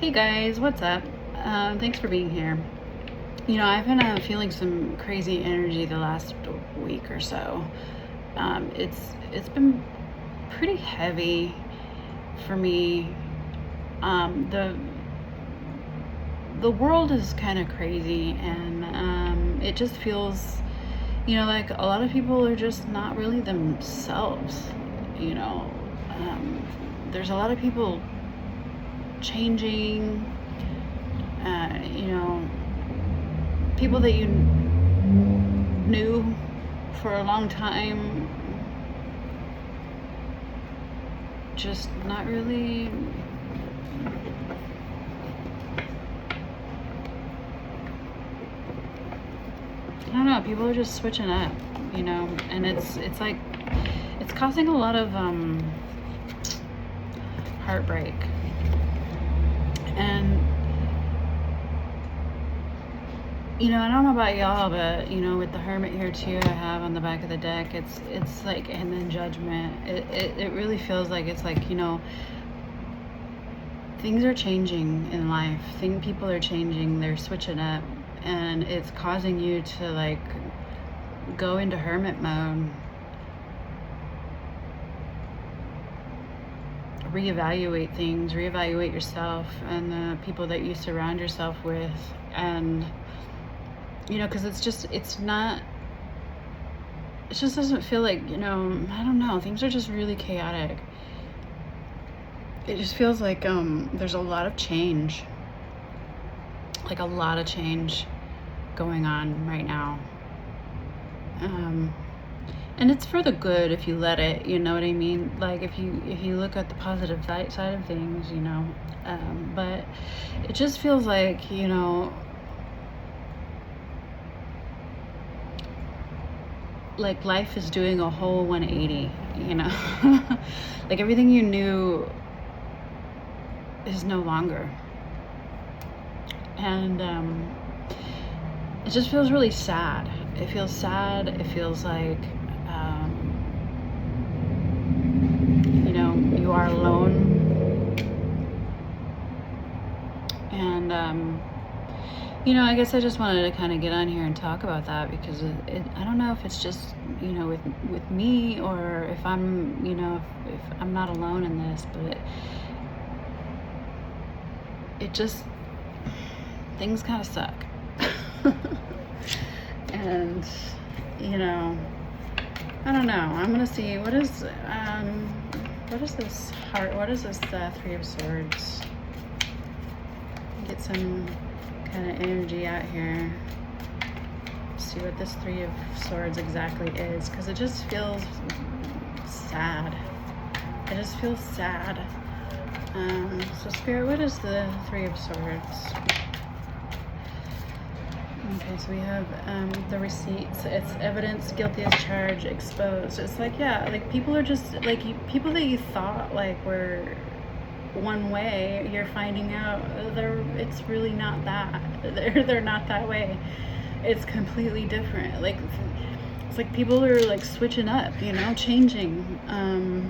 Hey guys, what's up? Thanks for being here. I've been feeling some crazy energy the last week or so. It's been pretty heavy for me. The world is kind of crazy, and it just feels, like a lot of people are just not really themselves. You know, there's a lot of people changing. Uh, you know, People that you knew for a long time, just not really. I don't know. People are just switching up, and it's like it's causing a lot of heartbreak. And I don't know about y'all, but with the Hermit here too, I have on the back of the deck. It's like, and then Judgment. It really feels like it's like things are changing in life. People are changing. They're switching up, and it's causing you to like go into hermit mode, reevaluate things, reevaluate yourself and the people that you surround yourself with. And because it just doesn't feel like, I don't know, things are just really chaotic. It just feels like there's a lot of change, like a lot of change going on right now. And it's for the good if you let it, you know what I mean? Like if you look at the positive side of things, but it just feels like, like life is doing a whole 180, like everything you knew is no longer. And it just feels really sad. It feels sad. It feels like you are alone. And I guess I just wanted to kind of get on here and talk about that, because I don't know if it's just with me, or if I'm if I'm not alone in this, but it just, things kind of suck. And I don't know, I'm gonna see what is this heart, what is this Three of Swords. Get some kind of energy out here. See what this Three of Swords exactly is, because it just feels sad. It just feels sad. So Spirit, what is the Three of Swords? Okay, so we have the receipts. It's evidence, guilty as charged, exposed. It's like, yeah, like people are just like people that you thought like were one way, you're finding out it's really not that. They're not that way. It's completely different. Like it's like people are like switching up, changing,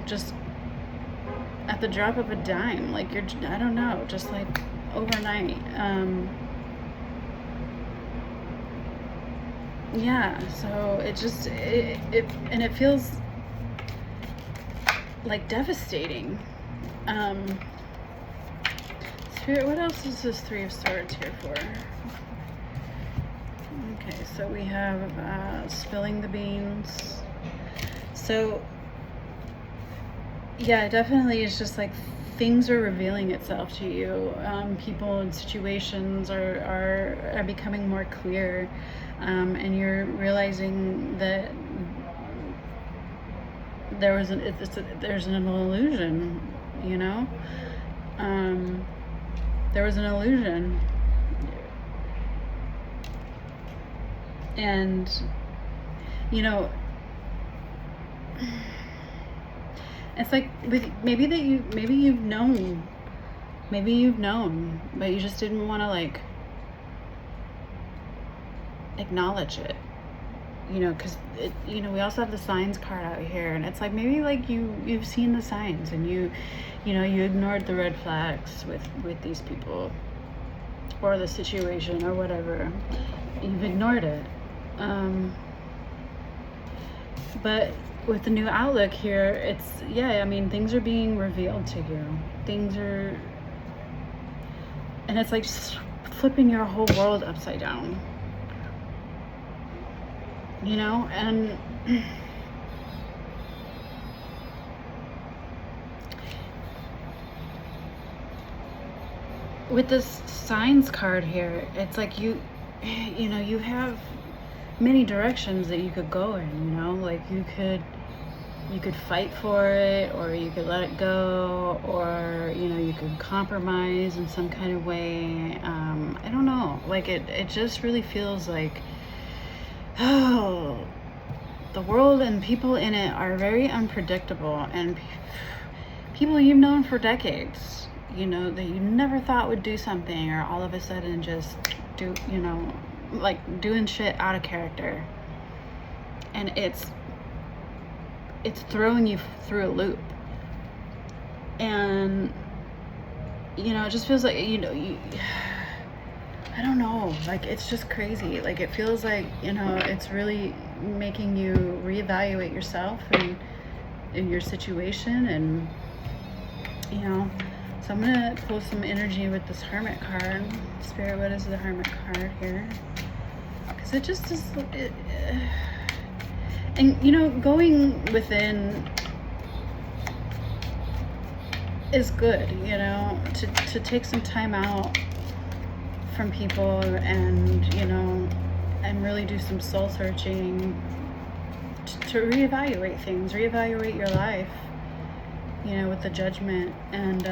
just at the drop of a dime. Like I don't know, just like overnight. Yeah, so it feels like devastating. Spirit, what else is this Three of Swords here for? Okay, so we have spilling the beans. So yeah, definitely it's just like things are revealing itself to you. People and situations are becoming more clear, and you're realizing that there's an illusion, there was an illusion. And it's like maybe you've known, but you just didn't want to like acknowledge it. because we also have the signs card out here, and it's like maybe like you've seen the signs, and you ignored the red flags with these people or the situation or whatever. You've ignored it. But with the new outlook here, it's, I mean, things are being revealed to you. And it's like flipping your whole world upside down. And with this signs card here, it's like you have many directions that you could go in, like you could fight for it, or you could let it go, or you could compromise in some kind of way. I don't know, like it just really feels like, oh, the world and people in it are very unpredictable, and people you've known for decades, that you never thought would do something, or all of a sudden just do, like doing shit out of character, and it's throwing you through a loop. And it just feels like, I don't know, like it's just crazy. Like it feels like, it's really making you reevaluate yourself and in your situation. And so I'm gonna pull some energy with this Hermit card. Spirit, what is the Hermit card here? Because it just is and going within is good, to take some time out from people, and and really do some soul searching, to reevaluate things, reevaluate your life, with the Judgment. And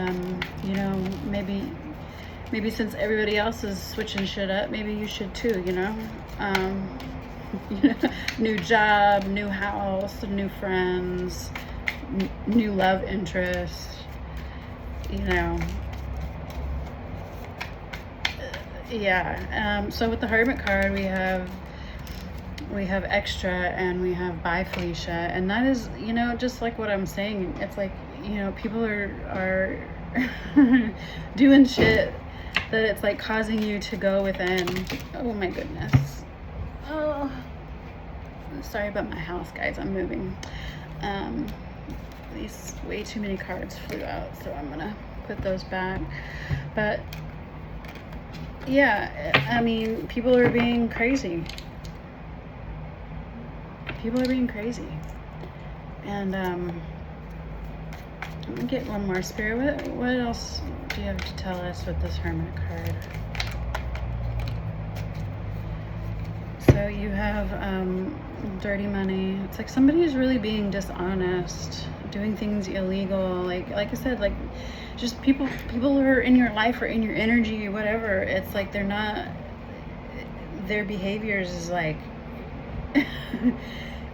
maybe since everybody else is switching shit up, maybe you should too. New job, new house, new friends, new love interest, so with the Hermit card, we have extra, and we have bye Felicia, and that is, just like what I'm saying. It's like, people are doing shit that it's like causing you to go within. Oh my goodness. Oh, sorry about my house, guys. I'm moving. These way too many cards flew out, so I'm gonna put those back. But I mean, people are being crazy. And let me get one more, Spirit. What else do you have to tell us with this Hermit card? So you have dirty money. It's like somebody is really being dishonest, doing things illegal. Like I said, like just people who are in your life or in your energy or whatever. It's like they're not. Their behaviors is like.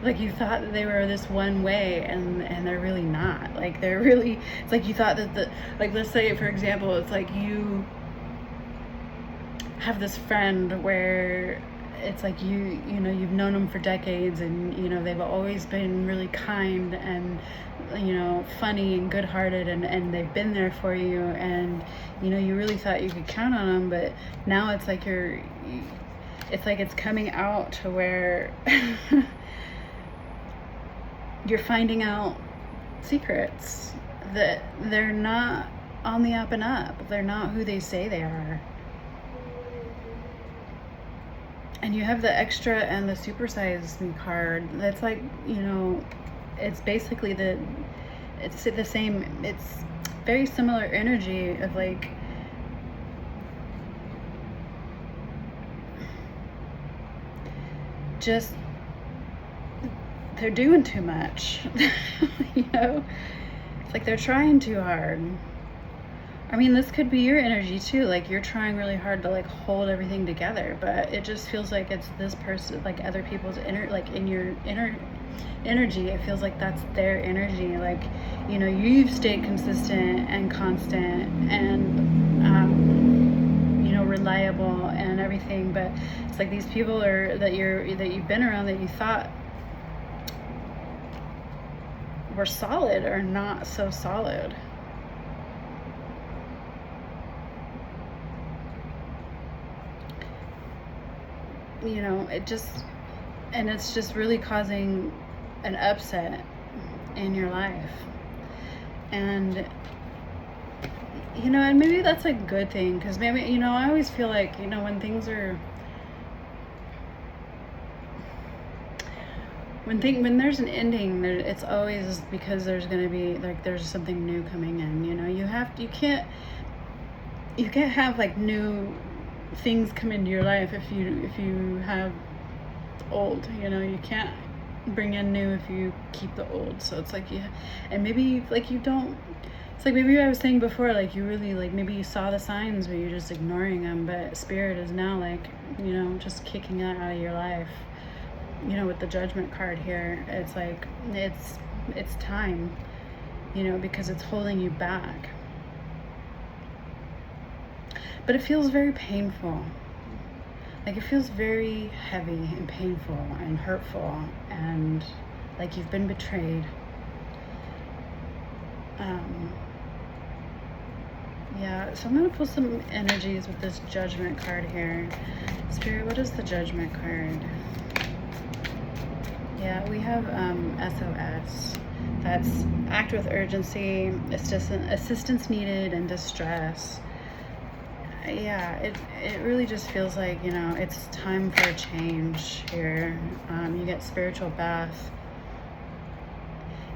Like you thought that they were this one way, and they're really not. Like they're really. It's like you thought that let's say for example, it's like you have this friend where it's like you've known them for decades, and they've always been really kind and funny and good-hearted, and they've been there for you, and you really thought you could count on them. But now it's like it's coming out to where you're finding out secrets that they're not on the up and up. They're not who they say they are. And you have the extra and the supersize me card. That's like, it's basically it's the same, it's very similar energy of like, just, they're doing too much. It's like they're trying too hard. I mean, this could be your energy too. Like you're trying really hard to like hold everything together, but it just feels like it's this person, like other people's in your inner energy. It feels like that's their energy. Like, you've stayed consistent and constant and, reliable and everything, but it's like these people are that you've been around that you thought were solid are not so solid. You know, it's just really causing an upset in your life. And you know, and maybe that's a good thing, because maybe, you know, I always feel like, you know, when things are when there's an ending, it's always because there's going to be like there's something new coming in. You know, you can't have like new things come into your life if you have old. You know, you can't bring in new if you keep the old. So it's like, yeah, and maybe like you don't. It's like maybe I was saying before, like you really like maybe you saw the signs but you're just ignoring them. But Spirit is now like, you know, just kicking that out of your life. You know, with the Judgment card here, it's like it's time. You know, because it's holding you back. But it feels very painful. Like it feels very heavy and painful and hurtful, and like you've been betrayed. Yeah, so I'm going to pull some energies with this Judgment card here. Spirit, what is the Judgment card? Yeah, we have SOS. That's act with urgency, assistance needed, and distress. Yeah, it really just feels like, you know, it's time for a change here. You get spiritual bath.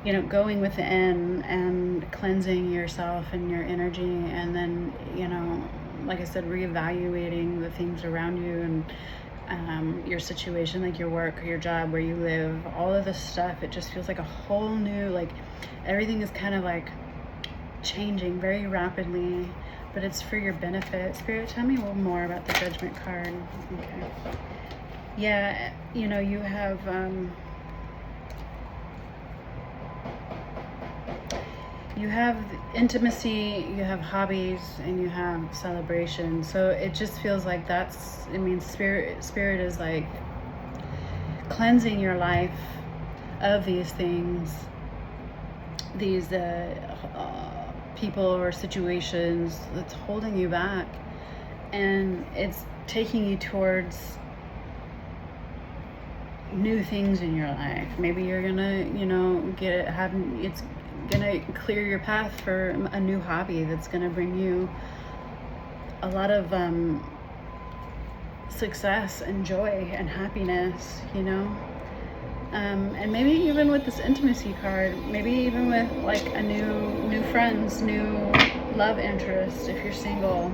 You know, going within and cleansing yourself and your energy, and then, you know, like I said, reevaluating the things around you and your situation, like your work, your job, where you live, all of this stuff. It just feels like a whole new, like everything is kind of like changing very rapidly, but it's for your benefit. Spirit, tell me a little more about the Judgment card. Okay. Yeah, you know, you have intimacy, you have hobbies, and you have celebration. So it just feels like Spirit is like cleansing your life of these things, these people or situations that's holding you back, and it's taking you towards new things in your life. Maybe you're gonna, you know, it's gonna clear your path for a new hobby that's gonna bring you a lot of success and joy and happiness, you know. And maybe even with this intimacy card, maybe even with like a new friends, new love interest if you're single,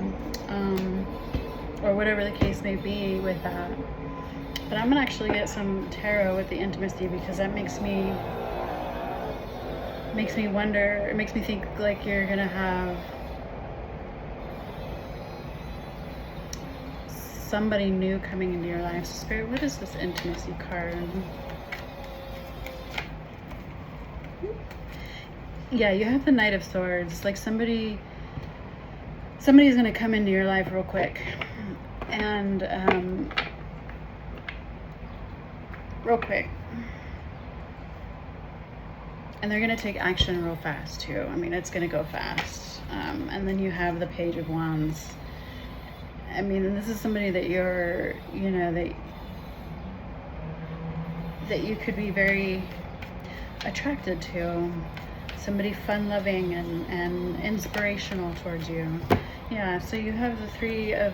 or whatever the case may be with that. But I'm gonna actually get some tarot with the intimacy, because that makes me wonder, it makes me think like you're gonna have somebody new coming into your life. So Spirit, what is this intimacy card? Yeah, you have the Knight of Swords. Like somebody's gonna come into your life real quick, and real quick. And they're going to take action real fast too. I mean, it's going to go fast. And then you have the Page of Wands. I mean, this is somebody that you're, you know, that you could be very attracted to. Somebody fun-loving and inspirational towards you. Yeah, so you have the Three of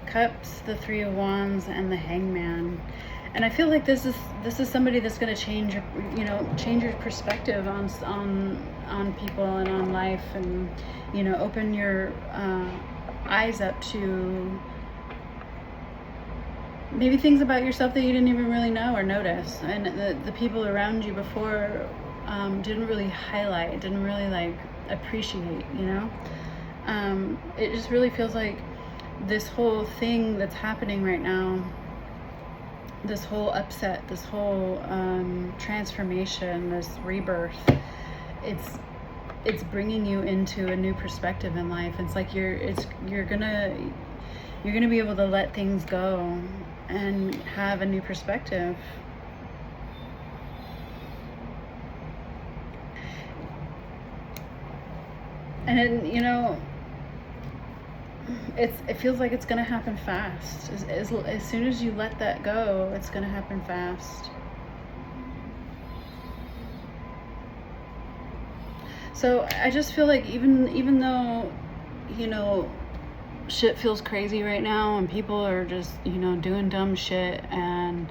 Cups, the Three of Wands, and the Hangman. And I feel like this is somebody that's going to change your perspective on people and on life, and, you know, open your eyes up to maybe things about yourself that you didn't even really know or notice, and the people around you before didn't really highlight, didn't really like appreciate, you know. It just really feels like this whole thing that's happening right now, this whole upset, this whole transformation, this rebirth, it's bringing you into a new perspective in life. It's like you're gonna you're going to be able to let things go and have a new perspective. And it, you know, it feels like it's going to happen fast. As soon as you let that go, it's going to happen fast. So I just feel like even though, you know, shit feels crazy right now and people are just, you know, doing dumb shit, and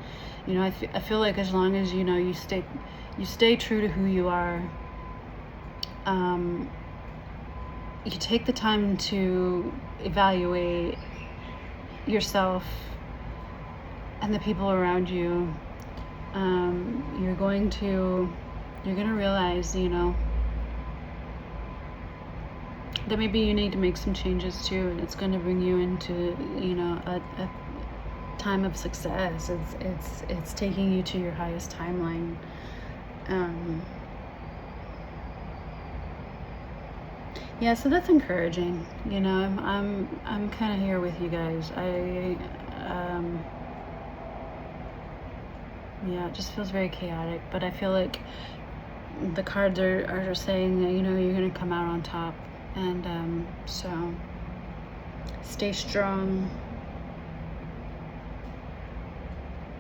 you know, I feel like as long as, you know, you stay true to who you are, you take the time to evaluate yourself and the people around you, you're going to realize, you know, that maybe you need to make some changes too, and it's going to bring you into, you know, a time of success. It's taking you to your highest timeline. Yeah, so that's encouraging. You know, I'm kind of here with you guys. Yeah, it just feels very chaotic, but I feel like the cards are saying that, you know, you're gonna come out on top, and so stay strong,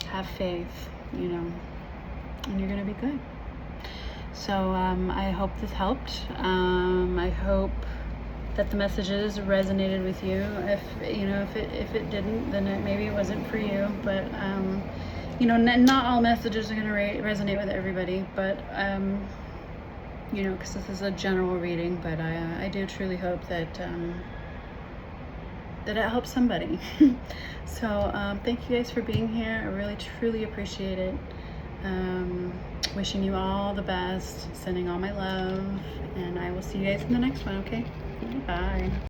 have faith, you know, and you're gonna be good. So I hope this helped. I hope that the messages resonated with you. If you know, if it didn't, then maybe it wasn't for you. But you know, not all messages are going to resonate with everybody. But you know, because this is a general reading. But I do truly hope that that it helps somebody. So thank you guys for being here. I really truly appreciate it. Wishing you all the best, sending all my love, and I will see you guys in the next one, okay? Bye.